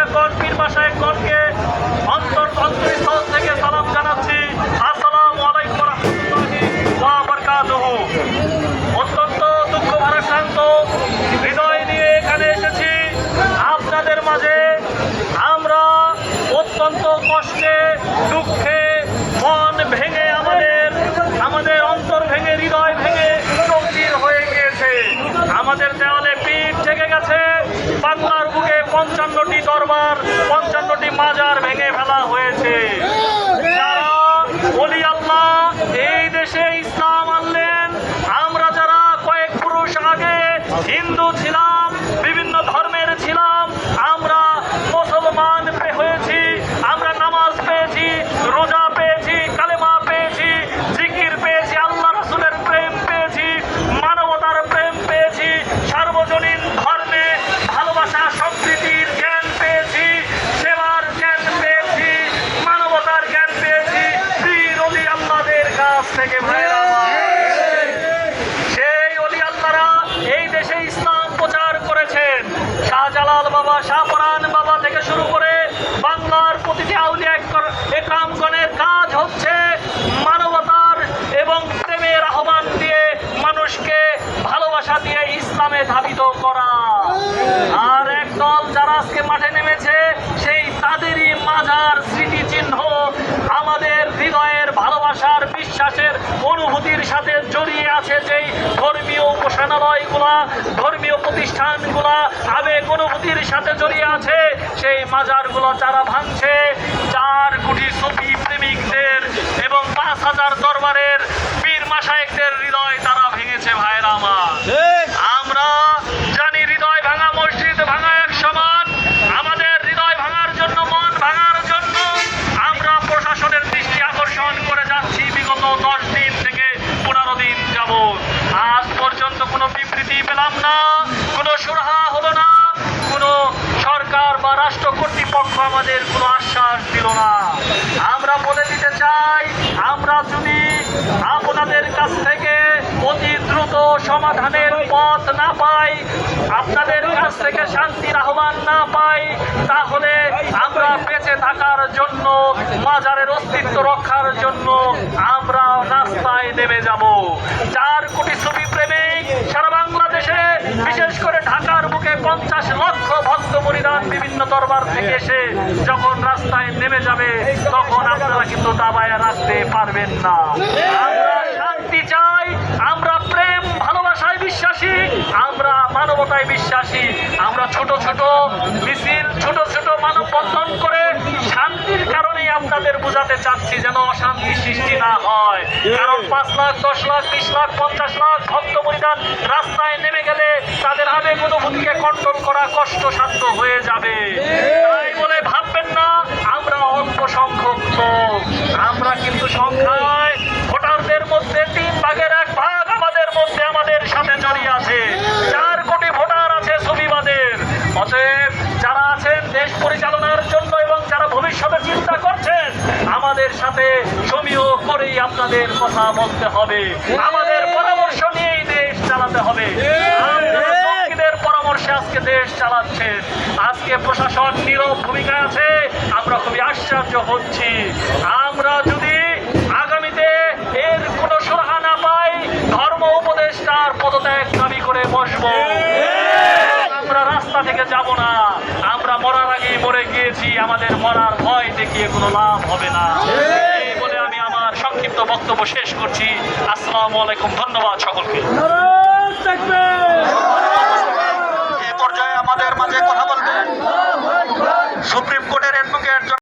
মুরব্বিয়াগণ, পীর মাশায়েখগণকে অন্তরস্থল থেকে সালাম জানাচ্ছি। আসসালামু আলাইকুম ওয়া রাহমাতুল্লাহি ওয়া বারাকাতুহু। অত্যন্ত দুঃখ ভারাক্রান্ত হৃদয় নিয়ে এখানে এসেছি আপনাদের মাঝে। আমরা অত্যন্ত কষ্টে দুঃখে মন ভেঙে আমাদের অন্তর ভেঙে হৃদয় ভেঙে তকদীর হয়ে গিয়েছে। আমাদের দেওয়ালে পিঠ থেকে গেছে। বাংলার বুকে 55টি দরবার 55টি মাজার ভেঙে ফেলা হয়েছে। যারা ওলি আল্লাহ এই দেশে ইসলাম আনলেন, আমরা যারা কয়েক পুরুষ আগে হিন্দু ছিলাম, বিভিন্ন ধর্মের ছিলাম, আমরা মুসলমান হয়েছি, আমরা নামাজ পেয়েছি, রোজা পেয়েছি, কালেমা পেয়েছি, জিকির পেয়েছি, আল্লাহ রাসূলের প্রেম পেয়েছি, মানবতার প্রেম পেয়েছি, সার্বজনীন ধর্মে ভালোবাসা সম্প্রীতির জ্ঞান পেয়েছি, সেবার জ্ঞান পেয়েছি, মানবতার জ্ঞান পেয়েছি পীর ওলি আল্লাহদের কাছ থেকে। ভাইরা সেই ওলি আল্লাহরা এই দেশে ইসলাম প্রচার করেছেন। শাহজালাল বাবা, শাহপরান বাবা থেকে শুরু করে বাংলার প্রতিটি আউলিয়া একরামগণের কাজ হচ্ছে মানবতার এবং প্রেমের আহ্বান দিয়ে মানুষকে ভালোবাসা দিয়ে ইসলামে ধাবিত করা। আর একদল যারা আজকে মাঠে নেমেছে, সেই তাদেরই মাজার স্মৃতিচিহ্ন আমাদের হৃদয়ের ভালোবাসার বিশ্বাসের অনুভূতির সাথে জড়িয়ে আছে। যেই ধর্মীয় উপাসনালয়গুলা, ধর্মীয় প্রতিষ্ঠানগুলা আবেগ অনুভূতির সাথে জড়িয়ে আছে, সেই মাজারগুলো যারা ভাঙছে, 4 কোটি সুফি প্রেমিকদের এবং 5000 দরবারের পীর মাশায়েখদের হৃদয় তারা ভেঙেছে। ভাইরা আমার, আমরা জানি হৃদয় ভাঙা মসজিদ ভাঙা এক সমান। আমাদের হৃদয় ভাঙার জন্য, মন ভাঙার জন্য আমরা প্রশাসনের দৃষ্টি আকর্ষণ করে যাচ্ছি বিগত 10 দিন থেকে 15 দিন যাবৎ। আজ পর্যন্ত কোনো বিবৃতি পেলাম না, কোনো সুরাহা হলো না, কোনো সরকার বা রাষ্ট্র কর্তৃপক্ষ আমাদের কোনো আশ্বাস দিল না। আমরা বলে দিতে চাই, আমরা যদি আপনাদের কাছ থেকে অতি দ্রুত সমাধানের পথ না পাই, আপনাদের কাছ থেকে শান্তির আহ্বান না পাই, তাহলে আমরা বেঁচে থাকার জন্য, মাজারের অস্তিত্ব রক্ষার জন্য আমরা রাস্তায় নেমে যাব। 4 কোটি সুফি প্রেমিক সারা বাংলাদেশে, বিশেষ করে ঢাকার বুকে 50 লক্ষ ভক্ত মুরিদান বিভিন্ন দরবার থেকে এসে যখন রাস্তায় নেমে যাবে, তখন আপনারা কিন্তু দাবায় রাখতে পারবেন না। আমরা শান্তি চাই, আমরা প্রেম ভালোবাসায় বিশ্বাসী, আমরা মানবতায় বিশ্বাসী। আমরা ছোট ছোট মিছিল, ছোট ছোট মানববন্ধন করে শান্তির কারণেই আপনাদের বোঝাতে চাচ্ছি যেন অশান্তি সৃষ্টি না হয়। কারণ 5 লাখ 10 লাখ 20 লাখ 50 লাখ ভক্ত মুরিদান রাস্তায় নেমে গেলে তাদের আবেগ অনুভূতিকে কন্ট্রোল করা কষ্টসাধ্য হয়ে যাবে। তাই বলে ভাববেন না আমরা অল্প সংখ্যক লোক। আমরা কিন্তু সংখ্যায় ভোটারদের মধ্যে 3 ভাগের 1 ভাগ আমাদের মধ্যে আমাদের সাথে জড়িয়ে আছে। 4 কোটি ভোটার আছে সুফিবাদের। অতএব যারা আছেন দেশ পরিচালনার জন্য এবং যারা ভবিষ্যতে চিন্তা করছেন, আমাদের সাথে সমীহ করেই আপনাদের কথা বলতে হবে, আমাদের পরামর্শ নিয়েই দেশ চালাতে হবে। আপনাদের পরামর্শে আজকে দেশ চালাচ্ছেন। আজকে প্রশাসন নীরব ভূমিকায় আছে, আমরা খুবই আশ্চর্য হচ্ছি। আমরা যদি আগামীতে এর কোনো সুরাহা না পাই, ধর্ম উপদেষ্টার পদত্যাগ দাবি করে বসবো। আমরা রাস্তা থেকে যাব না। আমরা মরার আগেই মরে গিয়েছি, আমাদের মরার ভয় দেখিয়ে কোনো লাভ হবে না। এই বলে আমি আমার সংক্ষিপ্ত বক্তব্য শেষ করছি। আসসালামু আলাইকুম, ধন্যবাদ সকলকে। এই পর্যায়ে আমাদের মাঝে কথা বলবেন সুপ্রিম কোর্টের অ্যাডভোকেট